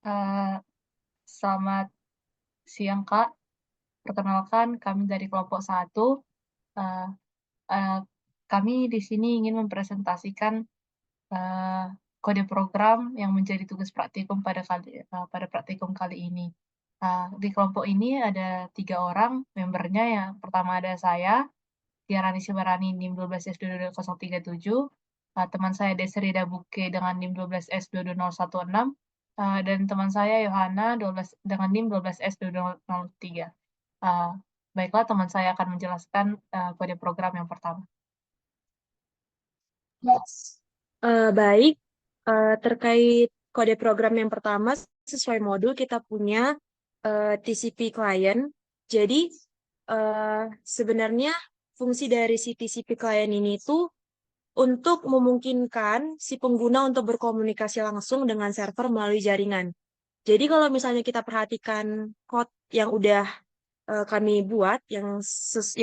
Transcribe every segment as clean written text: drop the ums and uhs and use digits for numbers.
Eh, Selamat siang, Kak. Perkenalkan, kami dari kelompok satu. Eh, eh, Kami di sini ingin mempresentasikan eh, kode program yang menjadi tugas praktikum pada praktikum kali ini. Di kelompok ini ada 3 orang membernya. Yang pertama ada saya, Tiarani Sibarani NIM 12S22037, teman saya Desrida Buke dengan NIM 12S22016, dan teman saya Yohana 12 dengan NIM 12S2003. Uh, Baiklah, teman saya akan menjelaskan kode program yang pertama. Yes. Baik, terkait kode program yang pertama, sesuai modul kita punya TCP client. Jadi, sebenarnya fungsi dari si TCP client ini tuh untuk memungkinkan si pengguna untuk berkomunikasi langsung dengan server melalui jaringan. Jadi, kalau misalnya kita perhatikan code yang udah kami buat yang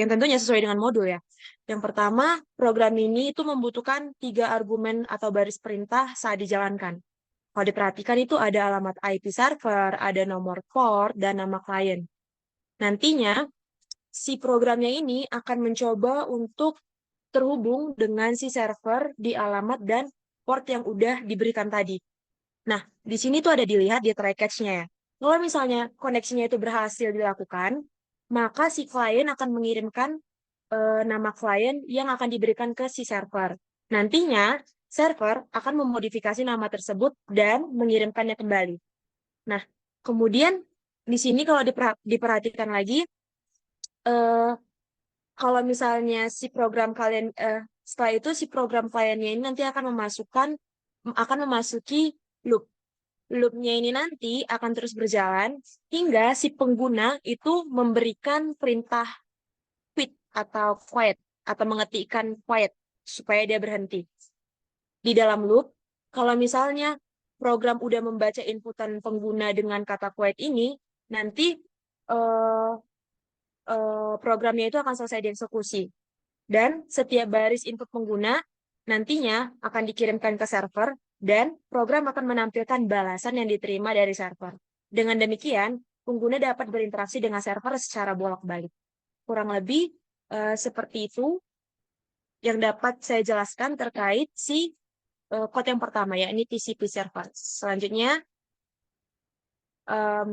tentunya sesuai dengan modul ya. Yang pertama, program ini itu membutuhkan 3 argumen atau baris perintah saat dijalankan. Kalau diperhatikan itu ada alamat IP server, ada nomor port, dan nama klien. Nantinya, si programnya ini akan mencoba untuk terhubung dengan si server di alamat dan port yang udah diberikan tadi. Nah, di sini tuh ada dilihat di try catch-nya ya. Kalau misalnya koneksinya itu berhasil dilakukan, maka si klien akan mengirimkan nama klien yang akan diberikan ke si server. Nantinya, server akan memodifikasi nama tersebut dan mengirimkannya kembali. Nah, kemudian di sini kalau diperhatikan lagi, eh, kalau misalnya si program kalian, setelah itu si program kliennya ini nanti akan memasuki loop. Loopnya ini nanti akan terus berjalan hingga si pengguna itu memberikan perintah quit atau quiet atau mengetikkan quiet supaya dia berhenti. Di dalam loop, kalau misalnya program udah membaca inputan pengguna dengan kata quiet ini, nanti eh, programnya itu akan selesai dieksekusi. Dan setiap baris input pengguna nantinya akan dikirimkan ke server dan program akan menampilkan balasan yang diterima dari server. Dengan demikian, pengguna dapat berinteraksi dengan server secara bolak-balik. Kurang lebih seperti itu yang dapat saya jelaskan terkait si code yang pertama, yakni TCP server. Selanjutnya, em,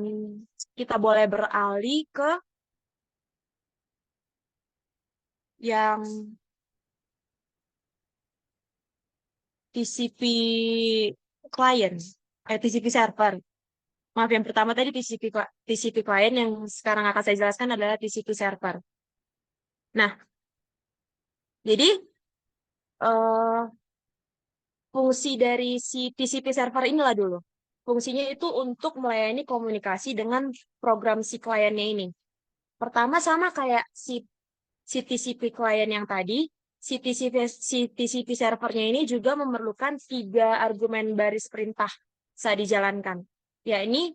kita boleh beralih ke yang TCP client, TCP server. Maaf, yang pertama tadi TCP client, yang sekarang akan saya jelaskan adalah TCP server. Nah, jadi eh, fungsi dari si TCP server inilah dulu. Fungsinya itu untuk melayani komunikasi dengan program si kliennya ini. Pertama sama kayak si TCP client yang tadi, si TCP servernya ini juga memerlukan 3 argumen baris perintah saat dijalankan. Ya ini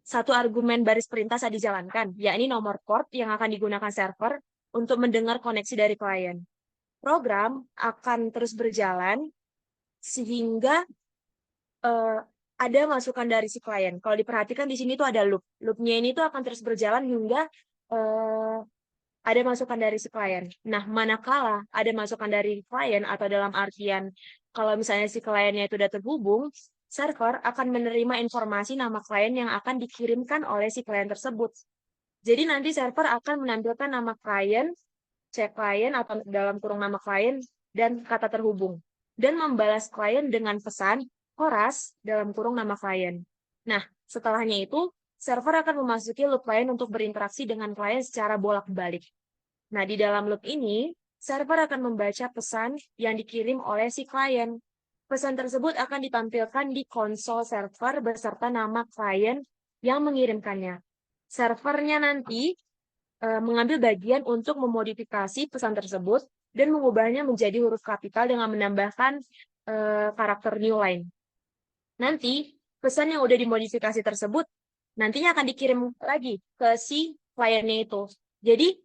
satu argumen baris perintah saat dijalankan, yakni nomor port yang akan digunakan server untuk mendengar koneksi dari klien. Program akan terus berjalan sehingga eh, ada masukan dari si klien. Kalau diperhatikan di sini tuh ada loop. Loopnya ini tuh akan terus berjalan hingga eh, ada masukan dari si klien. Nah, manakala ada masukan dari klien atau dalam artian kalau misalnya si kliennya itu sudah terhubung, server akan menerima informasi nama klien yang akan dikirimkan oleh si klien tersebut. Jadi nanti server akan menampilkan nama klien, cek klien atau dalam kurung nama klien dan kata terhubung. Dan membalas klien dengan pesan horas dalam kurung nama klien. Nah, setelahnya itu server akan memasuki loop klien untuk berinteraksi dengan klien secara bolak-balik. Nah, di dalam loop ini, server akan membaca pesan yang dikirim oleh si klien. Pesan tersebut akan ditampilkan di konsol server beserta nama klien yang mengirimkannya. Servernya nanti mengambil bagian untuk memodifikasi pesan tersebut dan mengubahnya menjadi huruf kapital dengan menambahkan karakter new line. Nanti, pesan yang udah dimodifikasi tersebut nantinya akan dikirim lagi ke si kliennya itu. Jadi,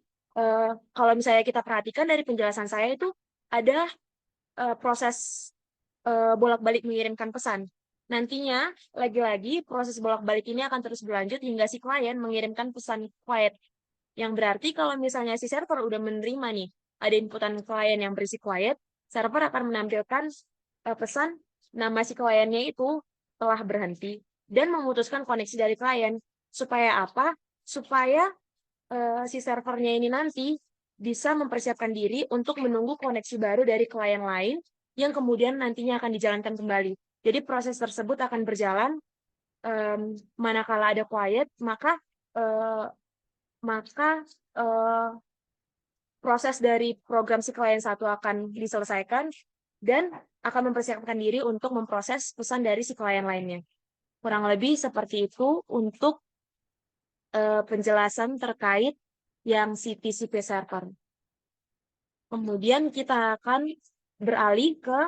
kalau misalnya kita perhatikan dari penjelasan saya itu ada proses bolak-balik mengirimkan pesan. Nantinya, lagi-lagi proses bolak-balik ini akan terus berlanjut hingga si klien mengirimkan pesan quiet. Yang berarti kalau misalnya si server udah menerima nih, ada inputan klien yang berisi quiet, server akan menampilkan pesan nama si kliennya itu telah berhenti dan memutuskan koneksi dari klien. Supaya apa? Supaya si servernya ini nanti bisa mempersiapkan diri untuk menunggu koneksi baru dari klien lain yang kemudian nantinya akan dijalankan kembali. Jadi proses tersebut akan berjalan manakala ada quiet, maka eh, eh, proses dari program si klien satu akan diselesaikan dan akan mempersiapkan diri untuk memproses pesan dari si klien lainnya. Kurang lebih seperti itu untuk penjelasan terkait yang si TCP server. Kemudian kita akan beralih ke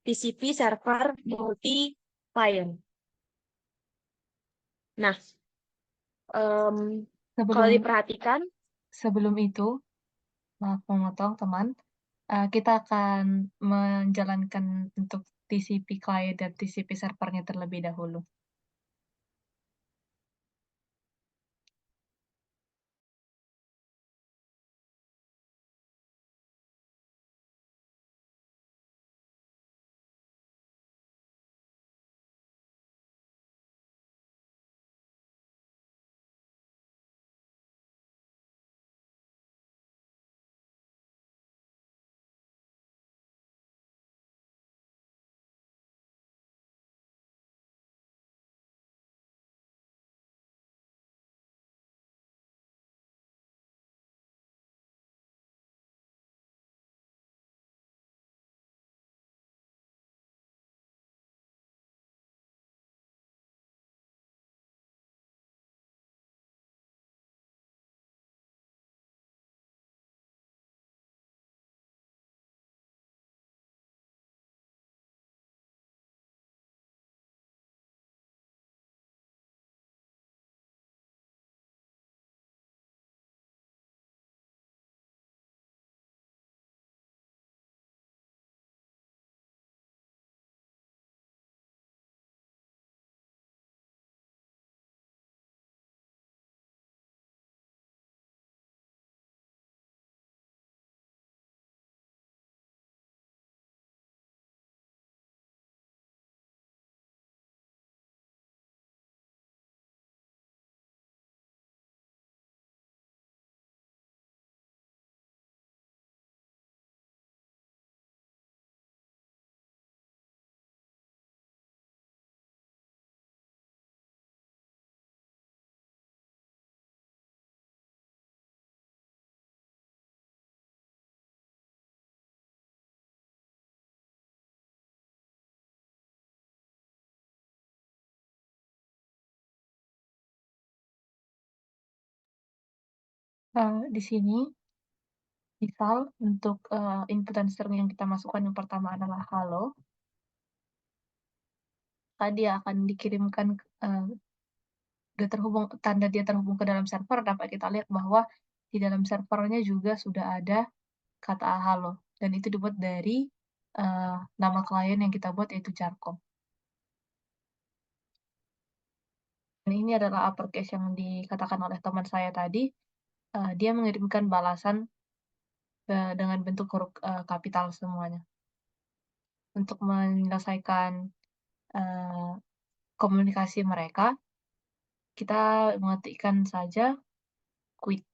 TCP server multi client. Nah, kalau Sebelum diperhatikan, sebelum itu, maaf memotong teman, kita akan menjalankan untuk TCP client dan TCP servernya terlebih dahulu. Di sini, misal untuk inputan string yang kita masukkan yang pertama adalah halo, maka dia akan dikirimkan tanda dia terhubung ke dalam server dapat kita lihat bahwa di dalam servernya juga sudah ada kata halo dan itu dibuat dari nama klien yang kita buat yaitu Jarkom. Dan ini adalah uppercase yang dikatakan oleh teman saya tadi. Dia mengirimkan balasan dengan bentuk huruf kapital semuanya. Untuk menyelesaikan komunikasi mereka, kita mengetikkan saja quit,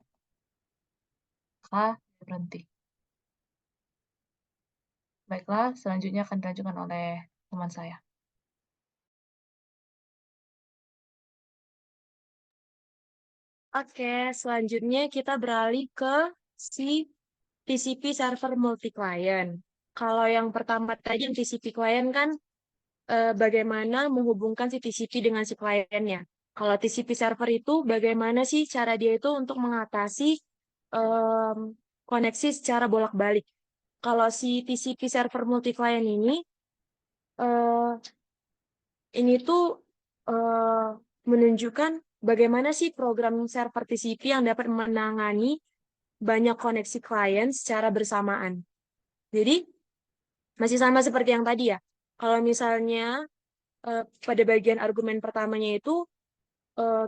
maka berhenti. Baiklah, selanjutnya akan dilanjutkan oleh teman saya. oke, selanjutnya kita beralih ke si TCP server multi client. Kalau yang pertama tadi yang TCP client kan bagaimana menghubungkan si TCP dengan si kliennya. Kalau TCP server itu bagaimana sih cara dia itu untuk mengatasi em, koneksi secara bolak-balik. Kalau si TCP server multi client eh, ini tuh eh, menunjukkan bagaimana sih program server TCP yang dapat menangani banyak koneksi klien secara bersamaan. Jadi, Masih sama seperti yang tadi ya. Kalau misalnya pada bagian argumen pertamanya itu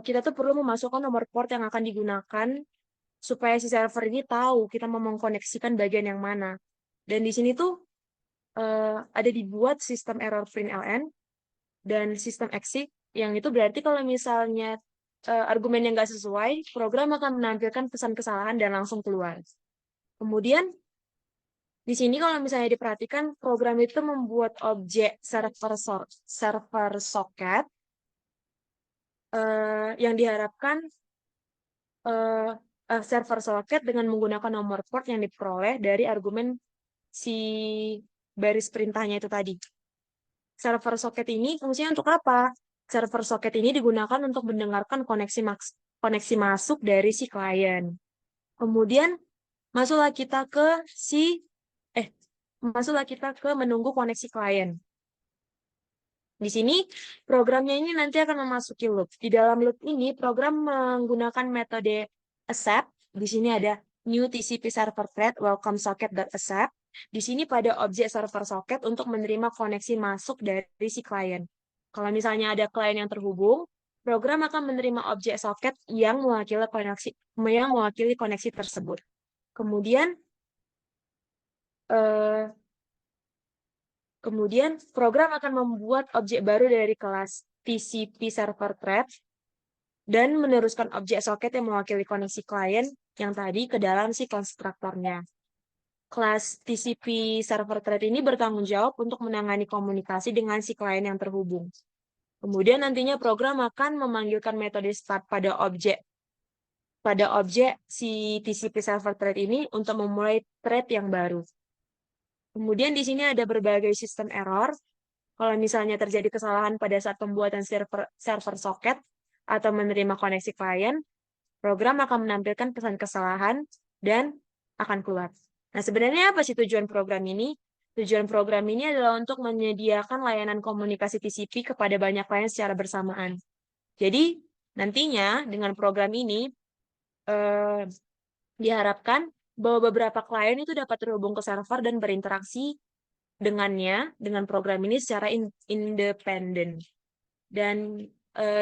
kita tuh perlu memasukkan nomor port yang akan digunakan supaya si server ini tahu kita mau mengkoneksikan bagian yang mana. Dan di sini tuh ada dibuat sistem error println dan sistem exit, yang itu berarti kalau misalnya argumen yang nggak sesuai, program akan menampilkan pesan kesalahan dan langsung keluar. Kemudian di sini kalau misalnya diperhatikan, program itu membuat objek server socket yang diharapkan eh, server socket dengan menggunakan nomor port yang diperoleh dari argumen si baris perintahnya itu tadi. Server socket ini fungsinya untuk apa? Server socket ini digunakan untuk mendengarkan koneksi masuk dari si klien. Kemudian masuklah kita ke eh masuklah kita ke menunggu koneksi klien. Di sini programnya ini nanti akan memasuki loop. Di dalam loop ini program menggunakan metode accept. Di sini ada new TCP server thread welcome socket.accept. Di sini pada objek server socket untuk menerima koneksi masuk dari si klien. Kalau misalnya ada klien yang terhubung, program akan menerima objek socket yang mewakili koneksi tersebut. Kemudian eh, Kemudian, program akan membuat objek baru dari kelas TCP server thread dan meneruskan objek socket yang mewakili koneksi klien yang tadi ke dalam si konstruktornya. Kelas TCP server thread ini bertanggung jawab untuk menangani komunikasi dengan si klien yang terhubung. Kemudian nantinya program akan memanggilkan metode start pada objek si TCP server thread ini untuk memulai thread yang baru. Kemudian di sini ada berbagai sistem error. Kalau misalnya terjadi kesalahan pada saat pembuatan server socket atau menerima koneksi klien, program akan menampilkan pesan kesalahan dan akan keluar. Nah, sebenarnya apa sih tujuan program ini? Tujuan program ini adalah untuk menyediakan layanan komunikasi TCP kepada banyak klien secara bersamaan. Jadi, nantinya dengan program ini eh, diharapkan bahwa beberapa klien itu dapat terhubung ke server dan berinteraksi dengan program ini secara independen. Dan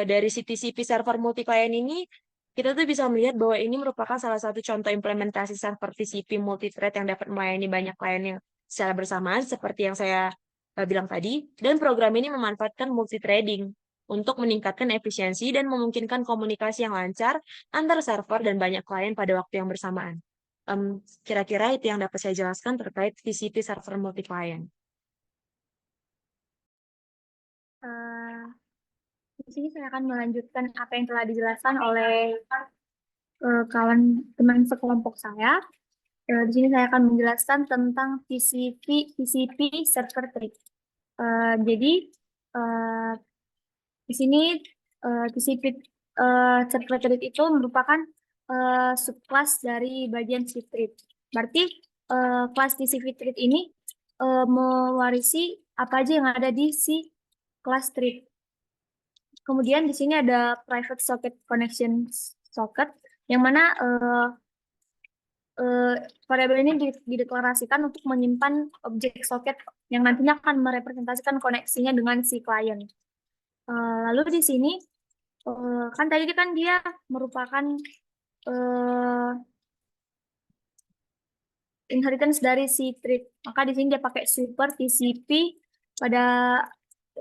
dari TCP server multi client ini, kita tuh bisa melihat bahwa ini merupakan salah satu contoh implementasi server TCP multi-thread yang dapat melayani banyak klien yang secara bersamaan, seperti yang saya bilang tadi. Dan program ini memanfaatkan multi-threading untuk meningkatkan efisiensi dan memungkinkan komunikasi yang lancar antar server dan banyak klien pada waktu yang bersamaan. Kira-kira itu yang dapat saya jelaskan terkait TCP server multi-client. Eh, di sini saya akan melanjutkan apa yang telah dijelaskan oleh kawan teman sekelompok saya. Di sini saya akan menjelaskan tentang TCP server tree. Jadi eh, di sini TCP server tree itu merupakan subclass dari bagian si tree. Berarti kelas TCP tree ini mewarisi apa aja yang ada di si kelas tree. Kemudian di sini ada private socket connection socket, yang mana variabel ini dideklarasikan untuk menyimpan objek socket yang nantinya akan merepresentasikan koneksinya dengan si klien. Lalu di sini kan tadi kan dia merupakan inheritance dari si thread. Maka di sini dia pakai super TCP pada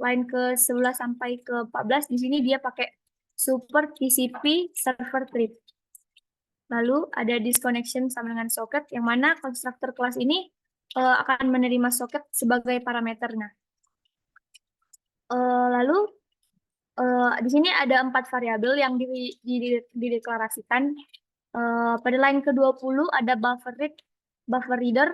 line ke-11 sampai ke-14. Di sini dia pakai super TCP server thread. Lalu ada disconnection sama dengan socket, yang mana konstruktor kelas ini akan menerima socket sebagai parameternya. Lalu di sini ada 4 variabel yang dideklarasikan. Pada line ke-20 ada buffer reader.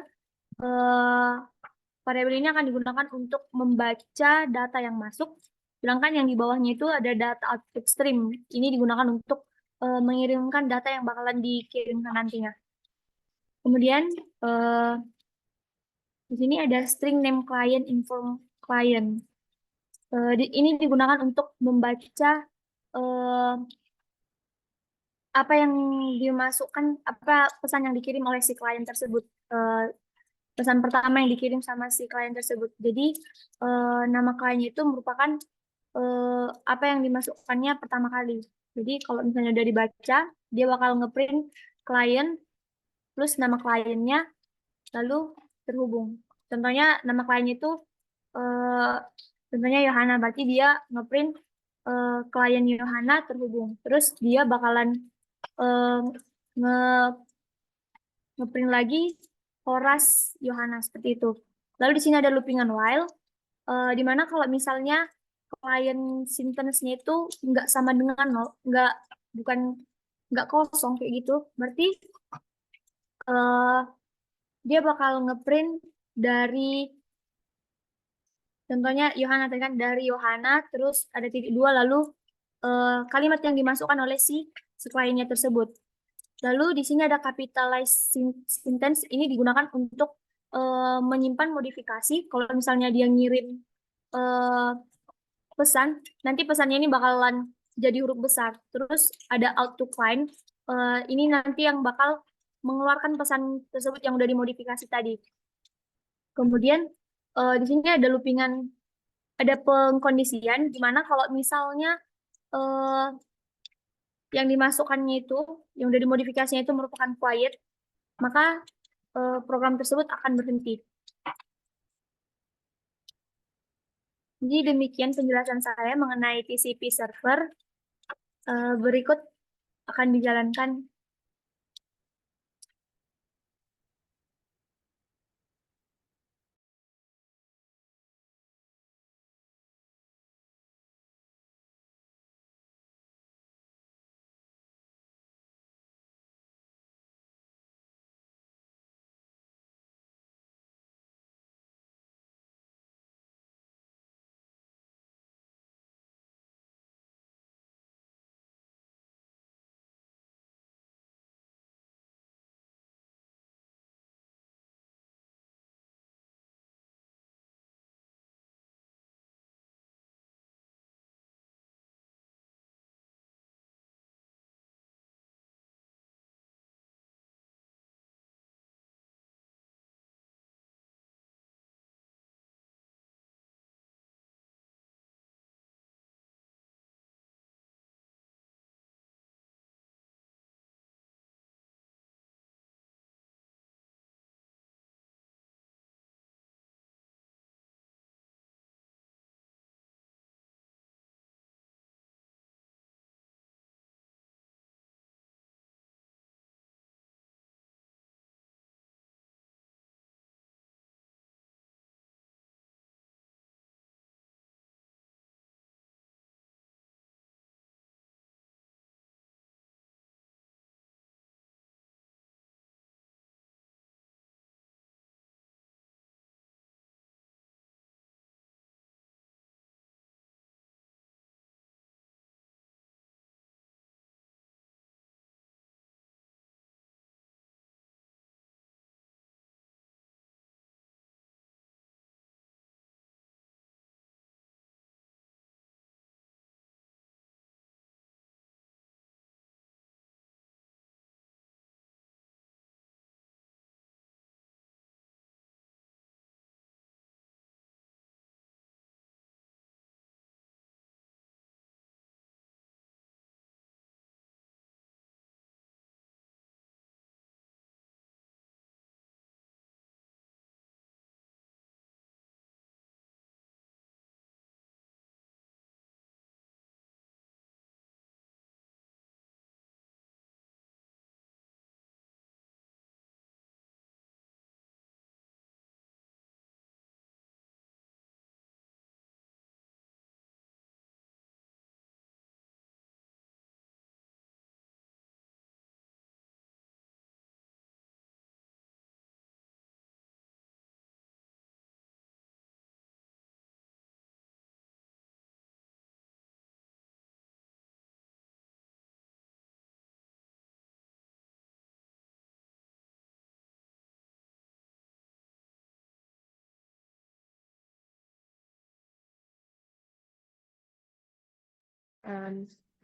Variabel ini akan digunakan untuk membaca data yang masuk, sedangkan yang di bawahnya itu ada data output stream. Ini digunakan untuk mengirimkan data yang bakalan dikirimkan nantinya. Kemudian di sini ada string name client inform client. Ini digunakan untuk membaca apa yang dimasukkan, apa pesan yang dikirim oleh si klien tersebut. pesan pertama yang dikirim sama si klien tersebut. Jadi nama kliennya itu merupakan apa yang dimasukkannya pertama kali. Jadi kalau misalnya udah dibaca, dia bakal ngeprint klien plus nama kliennya lalu terhubung. Contohnya nama kliennya itu eh, contohnya Yohana, berarti dia ngeprint klien Yohana terhubung. Terus dia bakalan eh, nge ngeprint lagi Horas Yohana seperti itu. Lalu di sini ada loopingan while, di mana kalau misalnya klien sentence-nya itu nggak sama dengan nol, bukan nggak kosong kayak gitu, berarti eh, dia bakal ngeprint dari contohnya Yohana tadi kan, dari Yohana terus ada titik dua lalu kalimat yang dimasukkan oleh si kliennya tersebut. Lalu di sini ada capitalized sentence, ini digunakan untuk menyimpan modifikasi. Kalau misalnya dia ngirim eh, pesan, nanti pesannya ini bakalan jadi huruf besar. Terus ada out to client, ini nanti yang bakal mengeluarkan pesan tersebut yang udah dimodifikasi tadi. Kemudian di sini ada loopingan, ada pengkondisian, gimana kalau misalnya eh, yang dimasukkannya itu, yang udah dimodifikasinya itu merupakan quiet, maka program tersebut akan berhenti. Jadi demikian penjelasan saya mengenai TCP server. Berikut akan dijalankan.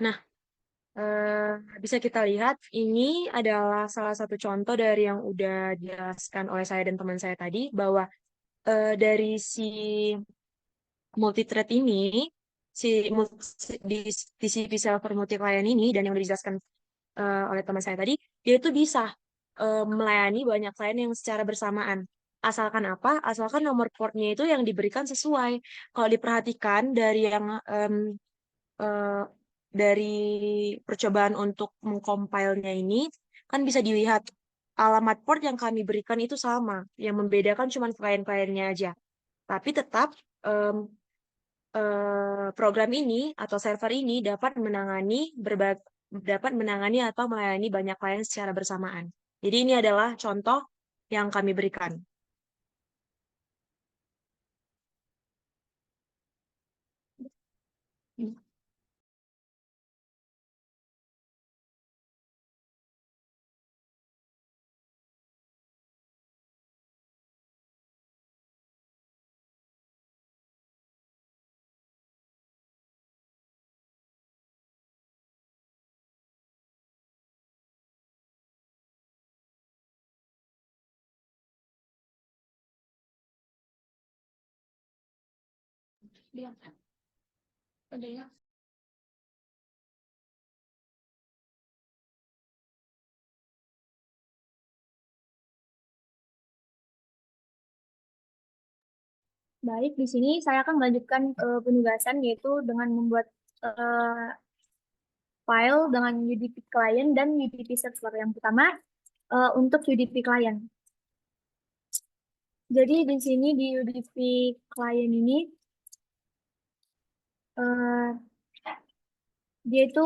Nah, Bisa kita lihat ini adalah salah satu contoh dari yang udah dijelaskan oleh saya dan teman saya tadi, bahwa dari si multi-thread ini, di TCP server multi-client ini, dan yang udah dijelaskan oleh teman saya tadi, dia itu bisa melayani banyak klien yang secara bersamaan. Asalkan apa? Asalkan nomor portnya itu yang diberikan sesuai. Kalau diperhatikan dari yang eh, dari percobaan untuk mengcompile-nya ini, kan bisa dilihat alamat port yang kami berikan itu sama. Yang membedakan cuma klien-kliennya aja. Tapi tetap program ini atau server ini dapat menangani atau melayani banyak klien secara bersamaan. Jadi ini adalah contoh yang kami berikan. Baik, di sini saya akan melanjutkan penugasan yaitu dengan membuat file dengan UDP client dan UDP server. Yang pertama untuk UDP client. Jadi di sini di UDP client ini dia itu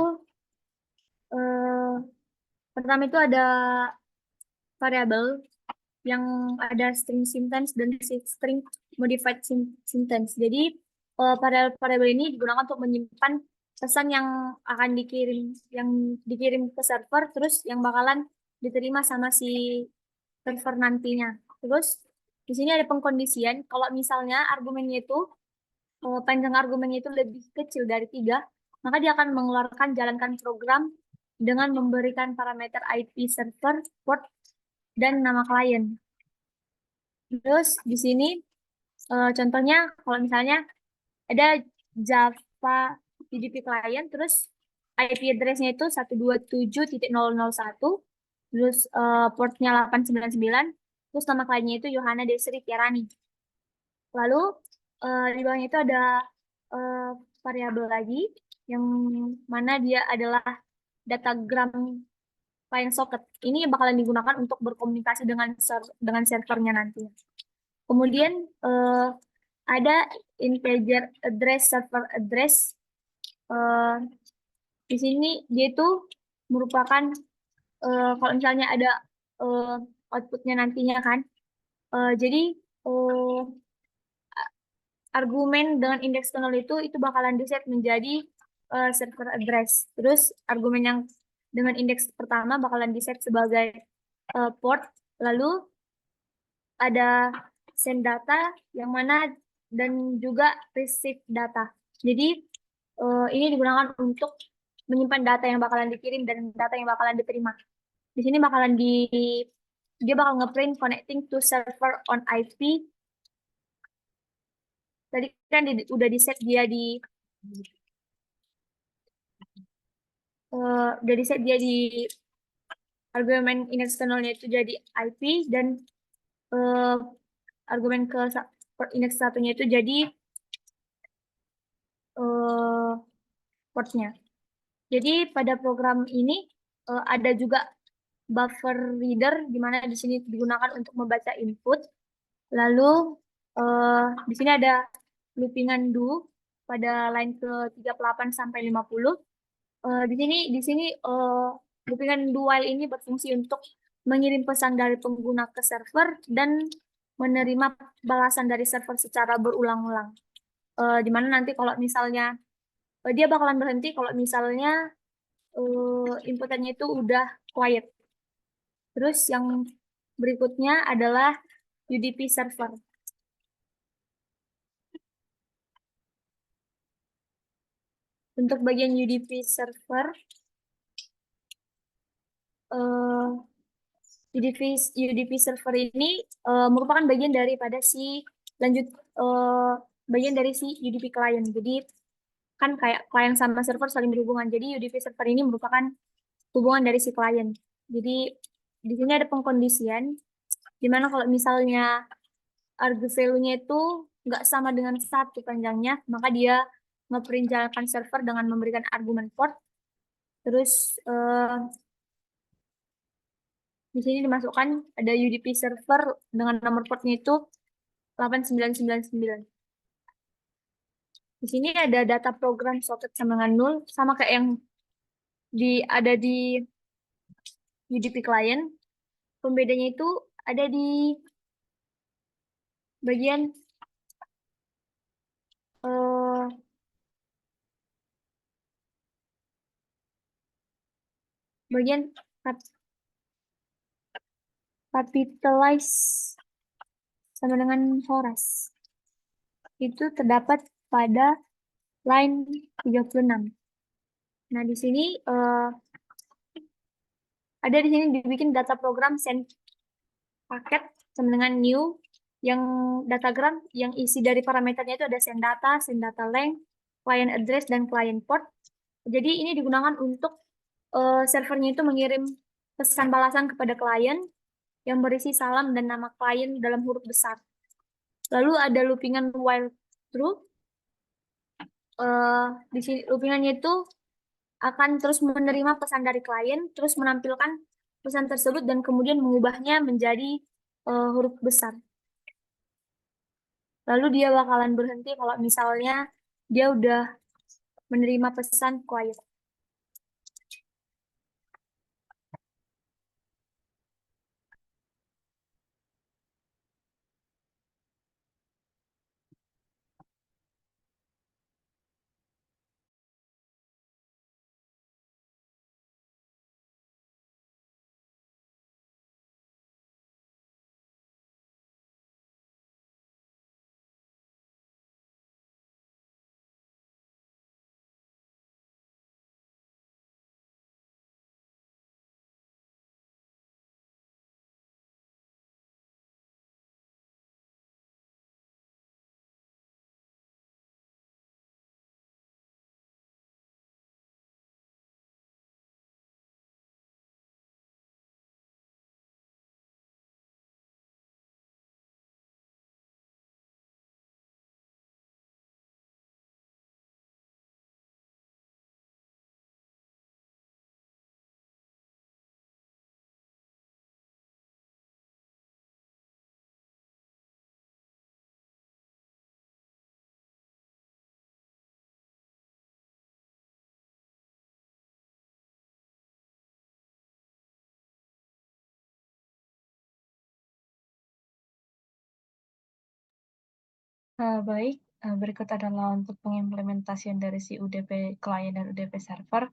pertama itu ada variabel yang ada string sentence dan string modified sentence. Jadi variabel ini digunakan untuk menyimpan pesan yang akan dikirim ke server, terus yang bakalan diterima sama si server nantinya. Terus di sini ada pengkondisian, kalau misalnya argumennya itu panjang argumennya itu lebih kecil dari 3, maka dia akan mengeluarkan jalankan program dengan memberikan parameter IP server, port, dan nama klien. Terus di sini contohnya kalau misalnya ada Java UDP client, terus IP address-nya itu 127.001, terus portnya 899, terus nama kliennya itu Yohana Desri Tiarani. Lalu di bawahnya itu ada variabel lagi yang mana dia adalah datagram client socket. Ini bakalan digunakan untuk berkomunikasi dengan servernya nanti. Kemudian ada integer address, server address. Di sini dia itu merupakan kalau misalnya ada outputnya nantinya kan. Jadi argumen dengan indeks 0 itu bakalan diset menjadi server address. Terus argumen yang dengan indeks pertama bakalan diset sebagai port. Lalu ada send data yang mana dan juga receive data. Jadi ini digunakan untuk menyimpan data yang bakalan dikirim dan data yang bakalan diterima. Di sini dia bakal ngeprint connecting to server on IP. Tadi kan udah di set dia di argumen eksternalnya itu jadi IP dan argumen ke indeks satunya itu jadi portnya. Jadi pada program ini ada juga buffer reader di mana di sini digunakan untuk membaca input. Lalu di sini ada loopingan do pada line ke 38 sampai 50. Di sini loopingan do while ini berfungsi untuk mengirim pesan dari pengguna ke server dan menerima balasan dari server secara berulang-ulang. Di mana nanti kalau misalnya dia bakalan berhenti kalau misalnya inputannya itu udah quiet. Terus yang berikutnya adalah UDP server. Untuk bagian UDP server, eh, UDP server ini merupakan bagian daripada bagian dari si UDP client. Jadi kan kayak klien sama server saling berhubungan. Jadi UDP server ini merupakan hubungan dari si klien. Jadi di sini ada pengkondisian, dimana kalau misalnya argu value-nya itu nggak sama dengan 1 panjangnya, maka dia memperinjakan server dengan memberikan argumen port. Terus di sini dimasukkan ada UDP server dengan nomor portnya itu 8999. Di sini ada data program sorted sama dengan 0, sama kayak yang ada di UDP client. Pembedanya itu ada di bagian eh, bagian capitalize sama dengan Horace. Itu terdapat pada line 36. Nah, di sini ada di sini dibikin data program send paket sama dengan new yang datagram yang isi dari parameternya itu ada send data length, client address dan client port. Jadi ini digunakan untuk servernya itu mengirim pesan balasan kepada klien yang berisi salam dan nama klien dalam huruf besar. Lalu ada loopingan while true. Di sini loopingannya itu akan terus menerima pesan dari klien, terus menampilkan pesan tersebut dan kemudian mengubahnya menjadi huruf besar. Lalu dia bakalan berhenti kalau misalnya dia udah menerima pesan quiet. Baik, berikut adalah untuk pengimplementasian dari si UDP client dan UDP server.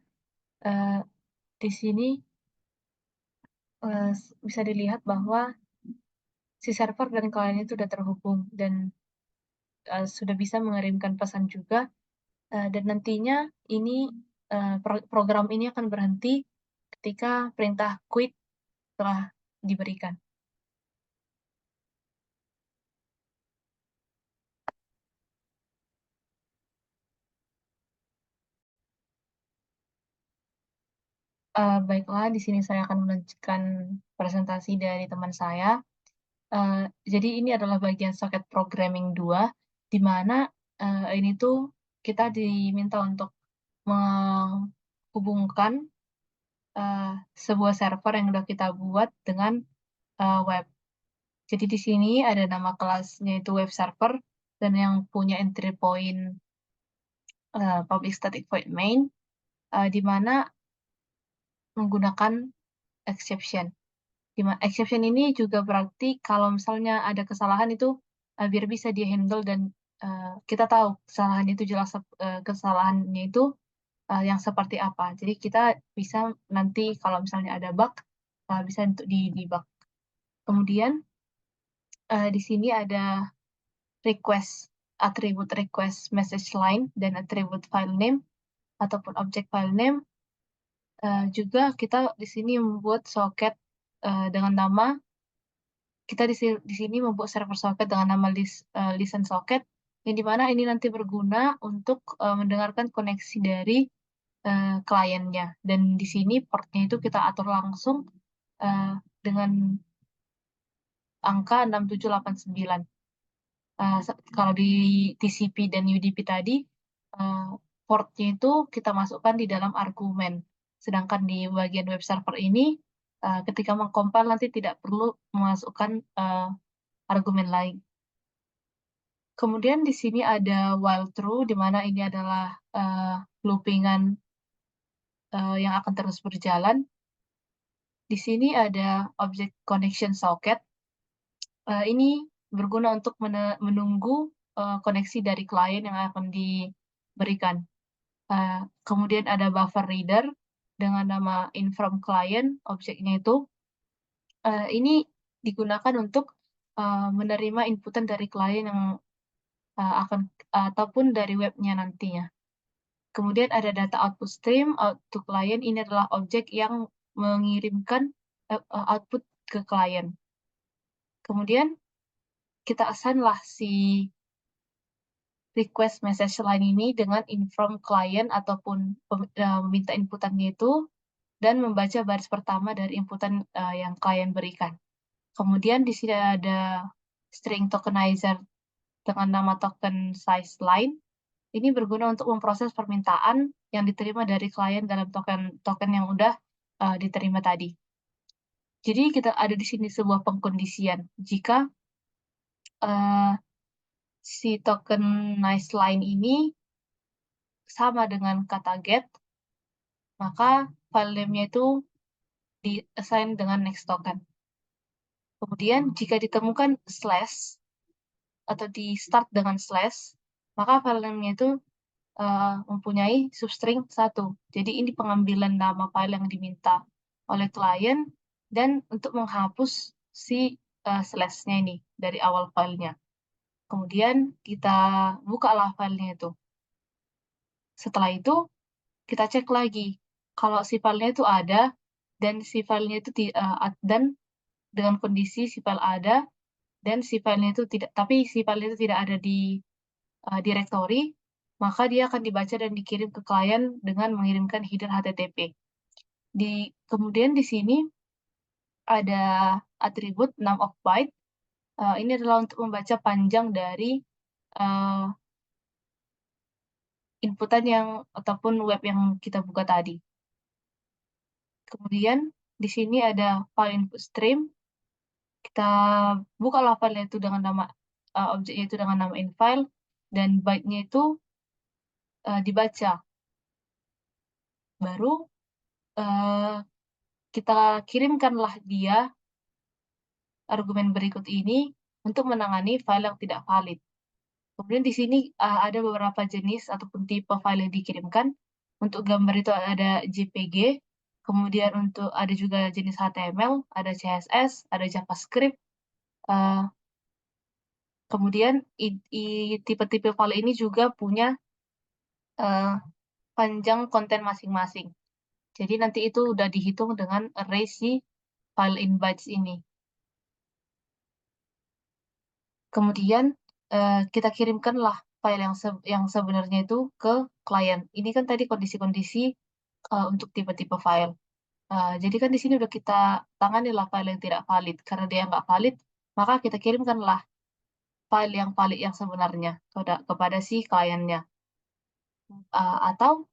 Di sini bisa dilihat bahwa si server dan klien itu sudah terhubung dan sudah bisa mengirimkan pesan juga. Dan nantinya ini program ini akan berhenti ketika perintah quit telah diberikan. Baiklah, di sini saya akan melanjutkan presentasi dari teman saya. Jadi ini adalah bagian socket programming 2, di mana ini tuh kita diminta untuk menghubungkan sebuah server yang sudah kita buat dengan web. Jadi di sini ada nama kelasnya itu web server dan yang punya entry point public static void main, di mana menggunakan exception. Exception ini juga berarti kalau misalnya ada kesalahan itu biar bisa di-handle dan kita tahu kesalahan itu jelas kesalahannya itu yang seperti apa. Jadi kita bisa nanti kalau misalnya ada bug bisa untuk di-debug. Kemudian di sini ada attribute request message line dan attribute file name ataupun object file name. Juga kita di sini membuat soket dengan nama kita di sini membuat server soket dengan nama listen socket yang dimana ini nanti berguna untuk mendengarkan koneksi dari kliennya, dan di sini portnya itu kita atur langsung uh, dengan angka 6789. Kalau di TCP dan UDP tadi, uh, portnya itu kita masukkan di dalam argumen. Sedangkan di bagian web server ini, ketika mengcompile nanti tidak perlu memasukkan argumen lain. Kemudian di sini ada while true, di mana ini adalah loopingan yang akan terus berjalan. Di sini ada object connection socket. Ini berguna untuk menunggu koneksi dari klien yang akan diberikan. Kemudian ada buffer reader dengan nama inform client, objeknya itu. Ini digunakan untuk menerima inputan dari klien yang ataupun dari webnya nantinya. Kemudian ada data output stream, output client. Ini adalah objek yang mengirimkan output ke klien. Kemudian kita assign lah si request message line ini dengan inform client ataupun meminta inputannya itu dan membaca baris pertama dari inputan yang klien berikan. Kemudian di sini ada string tokenizer dengan nama token size line. Ini berguna untuk memproses permintaan yang diterima dari klien dalam token yang udah diterima tadi. Jadi kita ada di sini sebuah pengkondisian. Jika si token nice line ini sama dengan kata get, maka file name-nya itu di-assign dengan next token. Kemudian jika ditemukan slash atau di start dengan slash, maka file name-nya itu mempunyai substring 1. Jadi ini pengambilan nama file yang diminta oleh klien dan untuk menghapus si slash-nya ini dari awal filenya. Kemudian kita bukalah filenya itu. Setelah itu kita cek lagi kalau si filenya itu ada dan si filenya itu dan dengan kondisi si file ada dan si filenya itu tidak, tapi si filenya itu tidak ada di directory, maka dia akan dibaca dan dikirim ke klien dengan mengirimkan header HTTP. Kemudian di sini ada atribut num of byte. Ini adalah untuk membaca panjang dari inputan yang ataupun web yang kita buka tadi. Kemudian di sini ada file input stream. Kita bukalah file itu dengan nama objeknya itu dengan nama infile dan byte-nya itu dibaca. Baru kita kirimkanlah dia argumen berikut ini untuk menangani file yang tidak valid. Kemudian di sini ada beberapa jenis ataupun tipe file yang dikirimkan. Untuk gambar itu ada JPG, kemudian untuk ada juga jenis HTML, ada CSS, ada JavaScript. Kemudian tipe-tipe file ini juga punya panjang konten masing-masing. Jadi nanti itu udah dihitung dengan array si file in bytes ini. Kemudian kita kirimkanlah file yang sebenarnya itu ke klien. Ini kan tadi kondisi-kondisi untuk tipe-tipe file. Jadi kan di sini udah kita tangani lah file yang tidak valid. Karena dia nggak valid, maka kita kirimkanlah file yang valid yang sebenarnya kepada si kliennya. Atau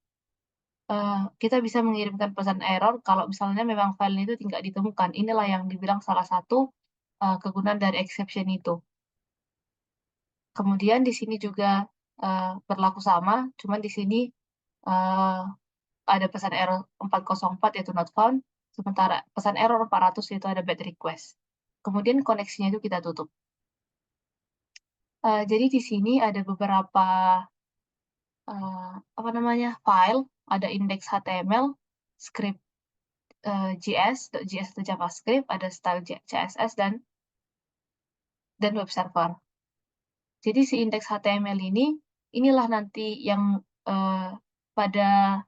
kita bisa mengirimkan pesan error kalau misalnya memang file itu tidak ditemukan. Inilah yang dibilang salah satu kegunaan dari exception itu. Kemudian di sini juga berlaku sama, cuman di sini ada pesan error 404 yaitu not found, sementara pesan error 400 yaitu ada bad request. Kemudian koneksinya itu kita tutup. Jadi di sini ada beberapa file, ada index HTML, script JS atau JavaScript, ada style CSS dan web server. Jadi si indeks HTML inilah nanti yang pada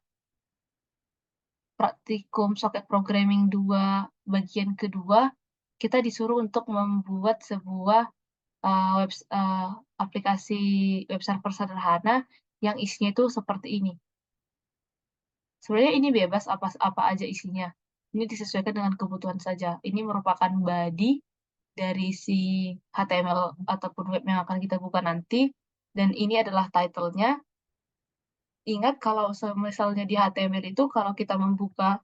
praktikum soket programming 2 bagian kedua, kita disuruh untuk membuat sebuah aplikasi web server sederhana yang isinya itu seperti ini. Sebenarnya ini bebas apa aja isinya. Ini disesuaikan dengan kebutuhan saja. Ini merupakan body dari si HTML ataupun web yang akan kita buka nanti. Dan ini adalah title-nya. Ingat kalau misalnya di HTML itu kalau kita membuka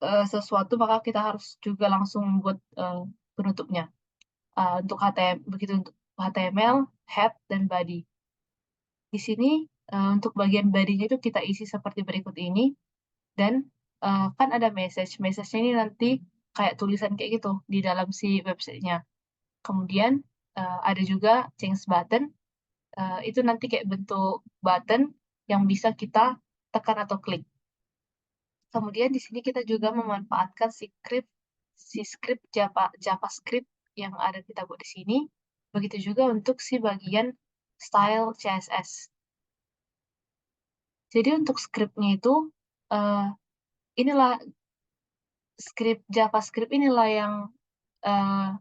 sesuatu maka kita harus juga langsung membuat penutupnya. Untuk HTML, begitu untuk HTML, head, dan body. Di sini untuk bagian body-nya itu kita isi seperti berikut ini. Dan kan ada message. Message-nya ini nanti kayak tulisan kayak gitu di dalam si websitenya. Kemudian ada juga change button. Itu nanti kayak bentuk button yang bisa kita tekan atau klik. Kemudian di sini kita juga memanfaatkan si script JavaScript yang ada kita buat di sini. Begitu juga untuk si bagian style CSS. Jadi untuk scriptnya itu eh, inilah script JavaScript inilah yang eh,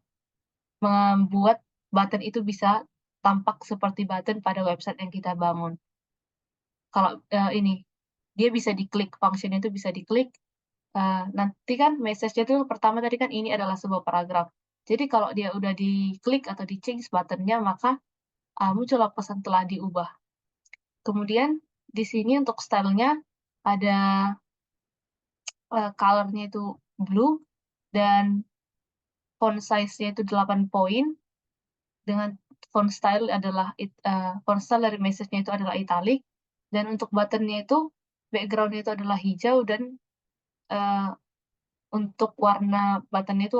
membuat button itu bisa tampak seperti button pada website yang kita bangun. Kalau ini dia bisa diklik, function itu bisa diklik. Nanti kan message-nya itu pertama tadi kan ini adalah sebuah paragraf. Jadi kalau dia udah diklik atau di change buttonnya maka muncullah pesan telah diubah. Kemudian di sini untuk stylenya ada color-nya itu blue dan font size-nya itu 8 poin dengan font style dari message-nya itu adalah italic dan untuk button-nya itu background-nya itu adalah hijau dan eh, untuk warna button-nya itu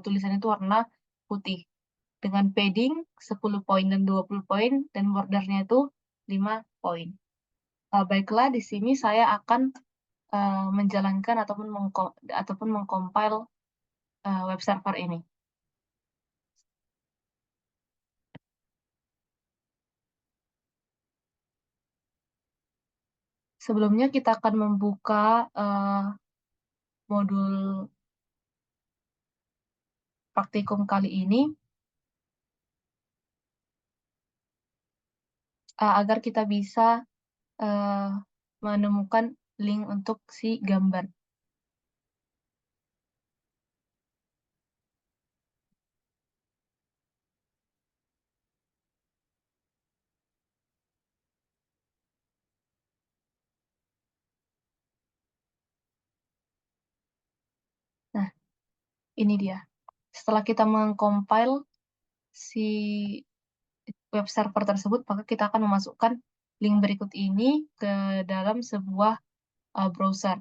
tulisannya itu warna putih dengan padding 10 poin dan 20 poin dan bordernya itu 5 poin. Baiklah, di sini saya akan menjalankan ataupun mengcompile web server ini. Sebelumnya kita akan membuka modul praktikum kali ini agar kita bisa eh, menemukan link untuk si gambar. Nah, ini dia. Setelah kita mengcompile si web server tersebut, maka kita akan memasukkan link berikut ini ke dalam sebuah browser.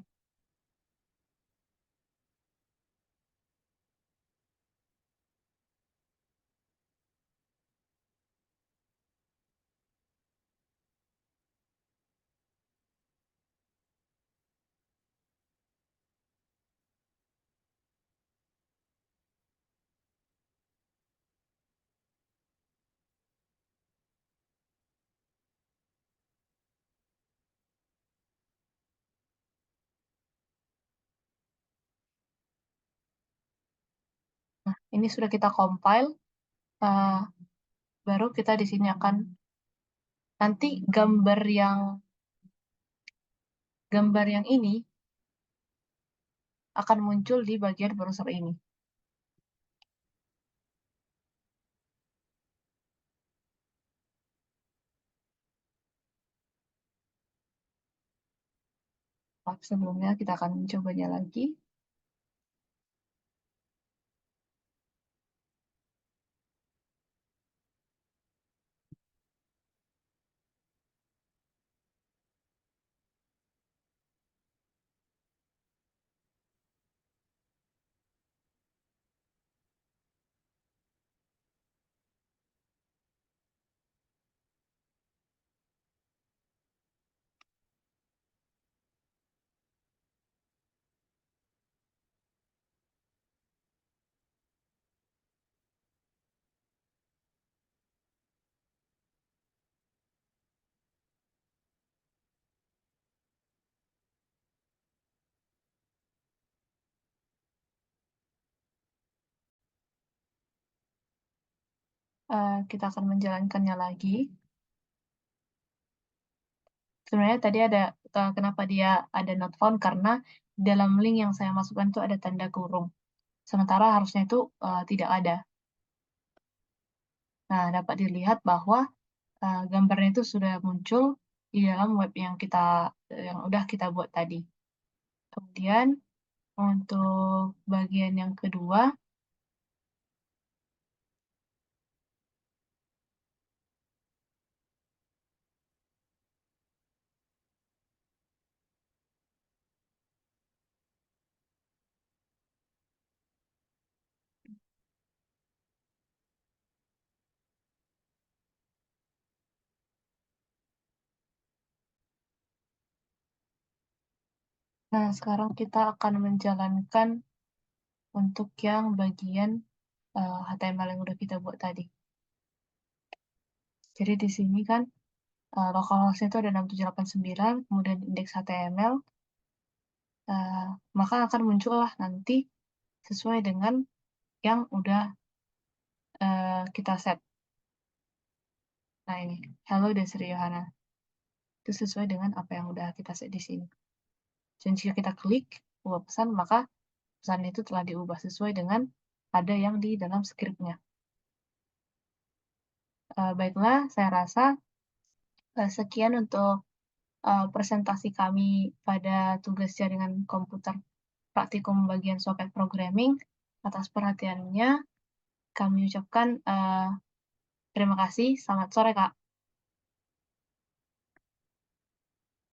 Nah, ini sudah kita compile. Uh, Baru kita di sini akan nanti gambar yang ini akan muncul di bagian browser ini. Sebelumnya kita akan mencobanya lagi. kita akan menjalankannya lagi. Sebenarnya tadi ada kenapa dia ada not found, karena dalam link yang saya masukkan itu ada tanda kurung. Sementara harusnya itu tidak ada. Nah, dapat dilihat bahwa gambarnya itu sudah muncul di dalam web yang udah kita buat tadi. Kemudian untuk bagian yang kedua, nah sekarang kita akan menjalankan untuk yang bagian HTML yang udah kita buat tadi. Jadi di sini kan localhost itu ada 6789, kemudian indeks HTML, maka akan muncullah nanti sesuai dengan yang udah kita set. Nah ini, Hello Desri Yohana. Itu sesuai dengan apa yang udah kita set di sini. Dan jika kita klik ubah pesan, maka pesan itu telah diubah sesuai dengan ada yang di dalam skripnya. Baiklah, saya rasa sekian untuk presentasi kami pada tugas jaringan komputer praktikum bagian soket programming. Atas perhatiannya, kami ucapkan terima kasih. Selamat sore, Kak.